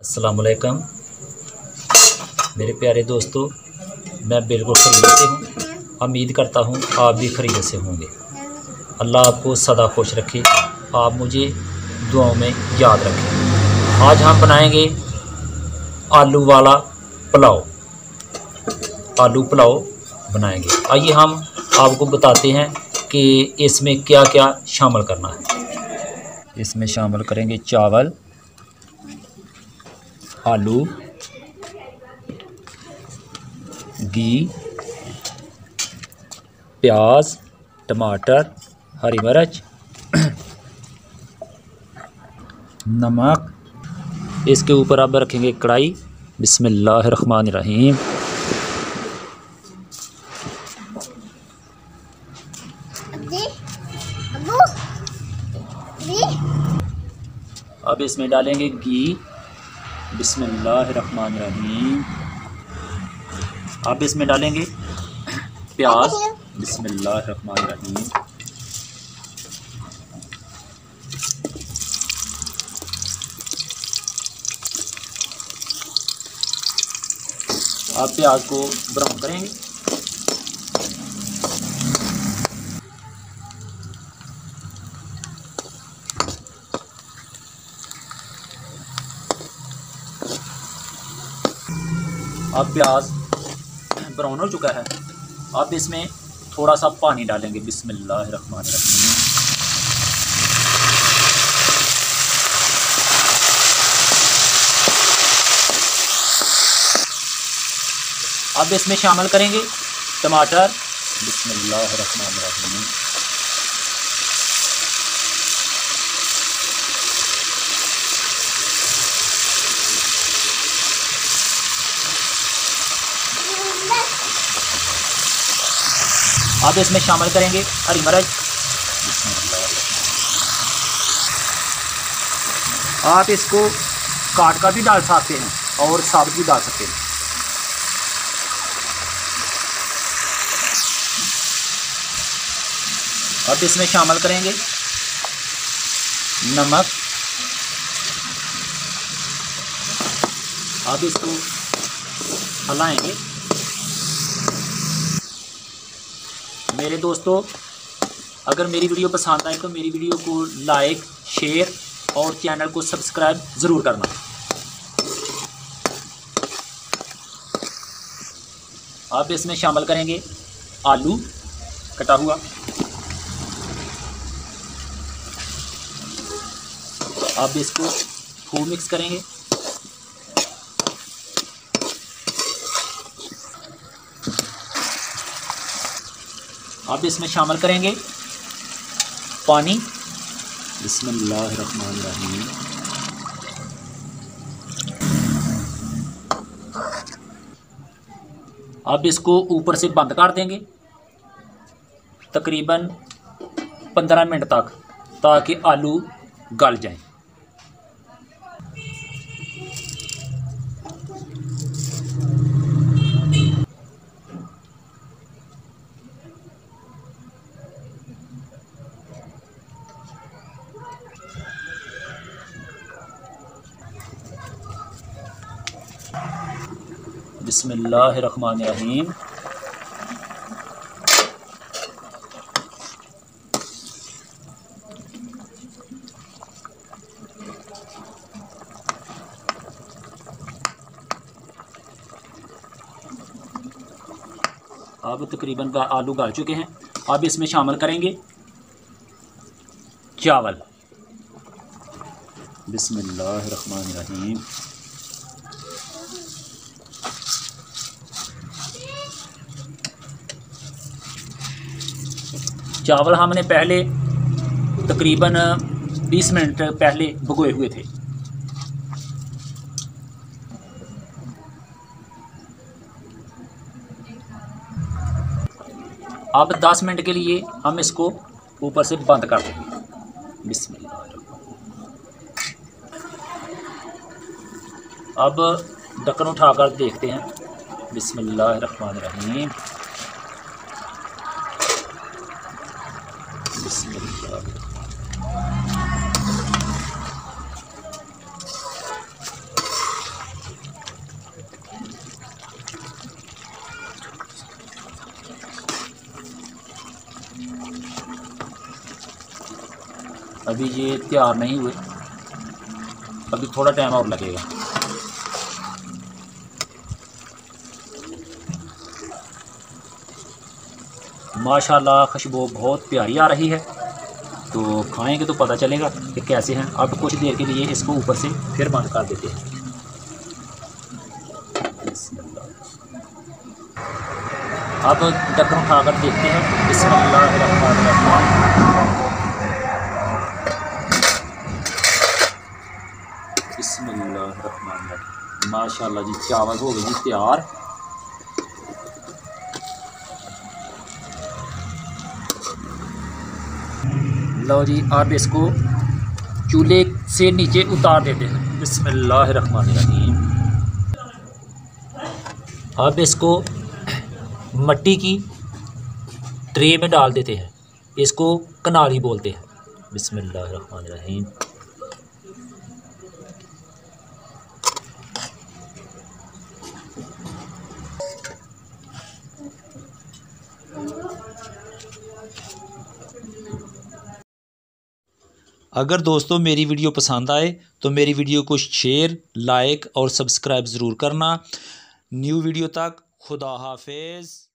अस्सलामुअलैकुम मेरे प्यारे दोस्तों, मैं बिल्कुल खरीद से हूँ। उम्मीद करता हूँ आप भी खरीद से होंगे। अल्लाह आपको सदा खुश रखे, आप मुझे दुआओं में याद रखें। आज हम बनाएंगे आलू वाला पुलाव। आलू पुलाव बनाएंगे। आइए हम आपको बताते हैं कि इसमें क्या क्या शामिल करना है। इसमें शामिल करेंगे चावल, आलू, घी, प्याज, टमाटर, हरी मिर्च, नमक। इसके ऊपर अब रखेंगे कढ़ाई। बिस्मिल्लाहिर्रहमानिर्रहीम। अब इसमें डालेंगे घी। बिस्मिल्लाहिर्रहमानिर्रहीम। अब इसमें डालेंगे प्याज। बिस्मिल्लाहिर्रहमानिर्रहीम। अब प्याज को ब्राउन करेंगे। अब प्याज ब्राउन हो चुका है। अब इसमें थोड़ा सा पानी डालेंगे। बिस्मिल्लाहिर्रहमानिर्रहीम। अब इसमें शामिल करेंगे टमाटर। बिस्मिल्लाहिर्रहमानिर्रहीम। अब इसमें शामिल करेंगे हरी मिर्च। आप इसको काट कर भी डाल सकते हैं और साबुत भी डाल सकते हैं। अब इसमें शामिल करेंगे नमक। अब इसको हिलाएंगे। मेरे दोस्तों, अगर मेरी वीडियो पसंद आए तो मेरी वीडियो को लाइक, शेयर और चैनल को सब्सक्राइब ज़रूर करना। अब इसमें शामिल करेंगे आलू कटा हुआ। अब इसको खूब मिक्स करेंगे। अब इसमें शामिल करेंगे पानी। बिस्मिल्लाहिर्रहमानिर्रहीम। अब इसको ऊपर से बंद कर देंगे तकरीबन 15 मिनट तक, ताकि आलू गल जाएं। बिस्मिल्लाहिर्रहमानिर्रहीम। अब तकरीबन का आलू गल चुके हैं। अब इसमें शामिल करेंगे चावल। बिस्मिल्लाहिर्रहमानिर्रहीम। चावल हमने पहले तकरीबन 20 मिनट पहले भिगोए हुए थे। अब 10 मिनट के लिए हम इसको ऊपर से बंद कर देंगे। बिस्मिल्लाह। अब ढक्कन उठाकर देखते हैं। बिस्मिल्लाहिर्रहमानिर्रहीम। बिस्मिल्लाह। अभी ये तैयार नहीं हुए, अभी थोड़ा टाइम और लगेगा। माशाल्लाह खुशबू बहुत प्यारी आ रही है, तो खाएंगे तो पता चलेगा कि कैसे हैं। अब कुछ देर के लिए इसको ऊपर से फिर बंद कर देते हैं। अब ढक्कन उठाकर देखते हैं। बिस्मिल्लाहिर्रहमानिर्रहीम। बिस्मिल्लाहिर्रहमानिर्रहीम। माशाल्लाह जी, चावल हो गए जी तैयार। लो जी, अब इसको चूल्हे से नीचे उतार देते हैं। बिस्मिल्लाहिर्रहमानिर्रहीम। अब इसको मट्टी की ट्रे में डाल देते हैं। इसको कनाली बोलते हैं। बिस्मिल्लाहिर्रहमानिर्रहीम। अगर दोस्तों मेरी वीडियो पसंद आए तो मेरी वीडियो को शेयर, लाइक और सब्सक्राइब ज़रूर करना। न्यू वीडियो तक खुदा हाफिज़।